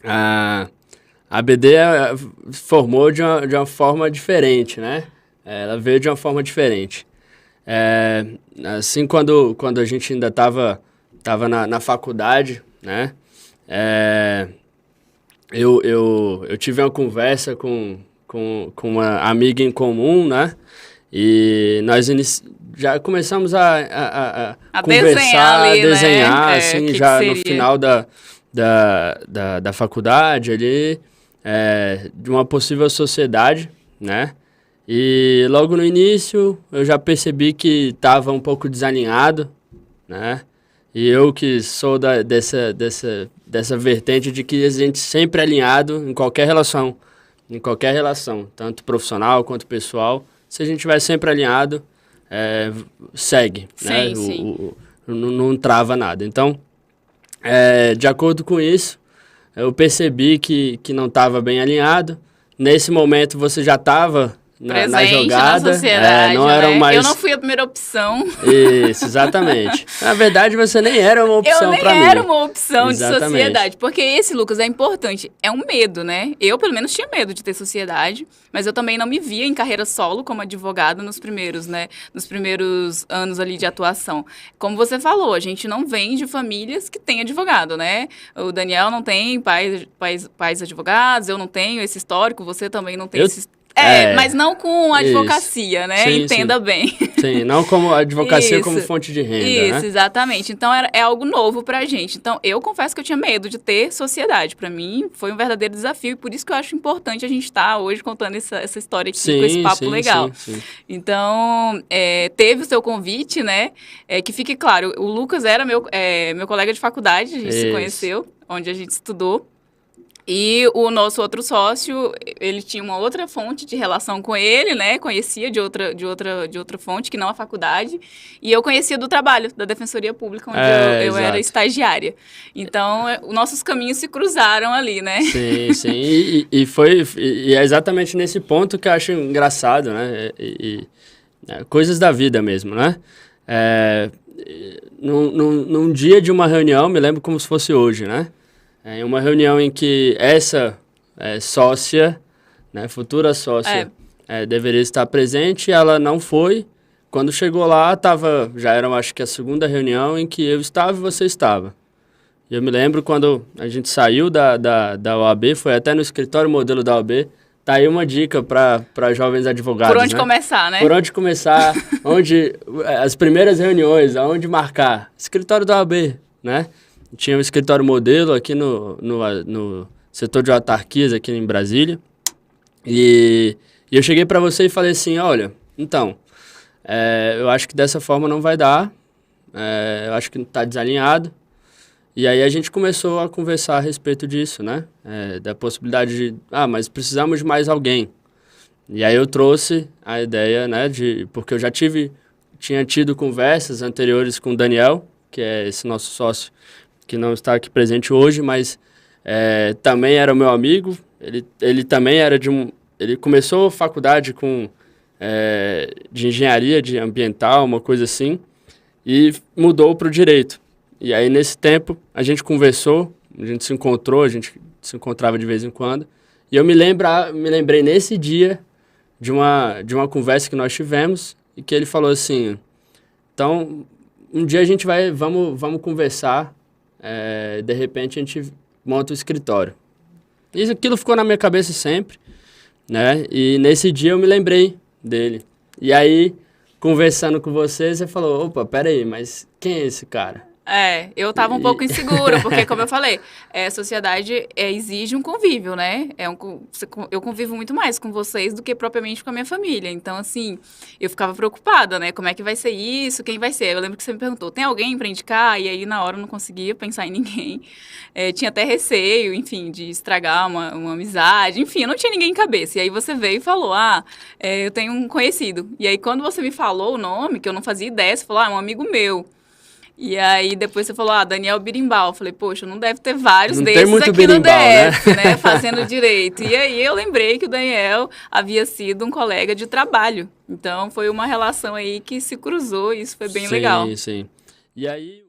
A, a BD formou de uma forma diferente, né? Ela veio de uma forma diferente. É, assim, quando a gente ainda tava na faculdade, né? É, eu tive uma conversa com uma amiga em comum, né? E nós já começamos a desenhar conversar, a ali, né? desenhar, O assim, que que já no seria? final da faculdade ali, de uma possível sociedade, né? E logo no início eu já percebi que estava um pouco desalinhado, né? E eu que sou dessa vertente de que a gente sempre é alinhado em qualquer relação, tanto profissional quanto pessoal. Se a gente estiver sempre alinhado, segue, né? Sim, sim. Não trava nada. Então, de acordo com isso, eu percebi que não estava bem alinhado. Nesse momento você já estava na Presente na jogada, não sociedade, eram né? Eu não mais. fui a primeira opção. Isso, exatamente. Na verdade, você nem era uma Eu opção nem para era mim. uma opção de Exatamente. sociedade, porque esse, Lucas, é importante. É um medo, né? Eu, pelo menos, tinha medo de ter sociedade, mas eu também não me via em carreira solo como advogada nos primeiros, né? Nos primeiros anos ali de atuação. Como você falou, a gente não vem de famílias que têm advogado, né? O Daniel não tem pais advogados, eu não tenho esse histórico, você também não tem Eu, esse histórico. é, Mas não com isso. advocacia, né? Sim, sim. Entenda bem. Sim, não como advocacia como Isso, fonte de renda, isso, né? exatamente. Então é algo novo pra gente. Então eu confesso que eu tinha medo de ter sociedade. Pra mim foi um verdadeiro desafio e por isso que eu acho importante a gente estar hoje contando essa história aqui com esse Sim, papo sim, legal. sim, sim. Então teve o seu convite, né? Que fique claro, o Lucas era meu colega de faculdade, a gente se Isso. conheceu, onde a gente estudou. E o nosso outro sócio, ele tinha uma outra fonte de relação com ele, né? Conhecia de outra fonte, que não a faculdade. E eu conhecia do trabalho, da Defensoria Pública, onde eu era Exato. estagiária. Então, os nossos caminhos se cruzaram ali, né? Sim, sim. E é exatamente nesse ponto que eu acho engraçado, né? Coisas da vida mesmo, né? É, num dia de uma reunião, me lembro como se fosse hoje, né? Em uma reunião em que essa sócia, né, futura É, sócia, deveria estar presente, ela não foi. Quando chegou lá, já era, acho que a segunda reunião em que eu estava e você estava. E eu me lembro quando a gente saiu da OAB, foi até no escritório modelo da OAB, tá aí uma dica para jovens por advogados, onde né? começar, Por né? onde começar, as primeiras reuniões, aonde marcar. Escritório da OAB, né? Tinha um escritório modelo aqui no setor de autarquias aqui em Brasília. E eu cheguei para você e falei assim, olha, então, eu acho que dessa forma não vai dar, eu acho que está desalinhado. E aí a gente começou a conversar a respeito disso, né? Da possibilidade de, mas precisamos de mais alguém. E aí eu trouxe a ideia, né, porque eu já tinha tido conversas anteriores com o Daniel, que é esse nosso sócio, que não está aqui presente hoje, mas também era meu amigo. Ele também era ele começou a faculdade de engenharia de ambiental, uma coisa assim, e mudou para o direito. E aí, nesse tempo, a gente conversou, a gente se encontrou, a gente se encontrava de vez em quando. E eu me lembrei nesse dia de uma conversa que nós tivemos e que ele falou assim, então, um dia vamos conversar, de repente a gente monta o escritório. E aquilo ficou na minha cabeça sempre, né? E nesse dia eu me lembrei dele. E aí, conversando com você falou, opa, peraí, mas quem é esse cara? Eu tava um pouco insegura, porque, como eu falei, a sociedade exige um convívio, né? Eu convivo muito mais com vocês do que propriamente com a minha família. Então, assim, eu ficava preocupada, né? Como é que vai ser isso? Quem vai ser? Eu lembro que você me perguntou, tem alguém pra indicar? E aí, na hora, eu não conseguia pensar em ninguém. Tinha até receio, enfim, de estragar uma amizade. Enfim, eu não tinha ninguém em cabeça. E aí, você veio e falou, eu tenho um conhecido. E aí, quando você me falou o nome, que eu não fazia ideia, você falou, é um amigo meu. E aí, depois você falou, Daniel Birimbau. Eu falei, poxa, não deve ter vários Não tem desses muito aqui no berimbau, né? DF, né? Fazendo direito. E aí, eu lembrei que o Daniel havia sido um colega de trabalho. Então, foi uma relação aí que se cruzou e isso foi bem legal. Sim, sim. E aí...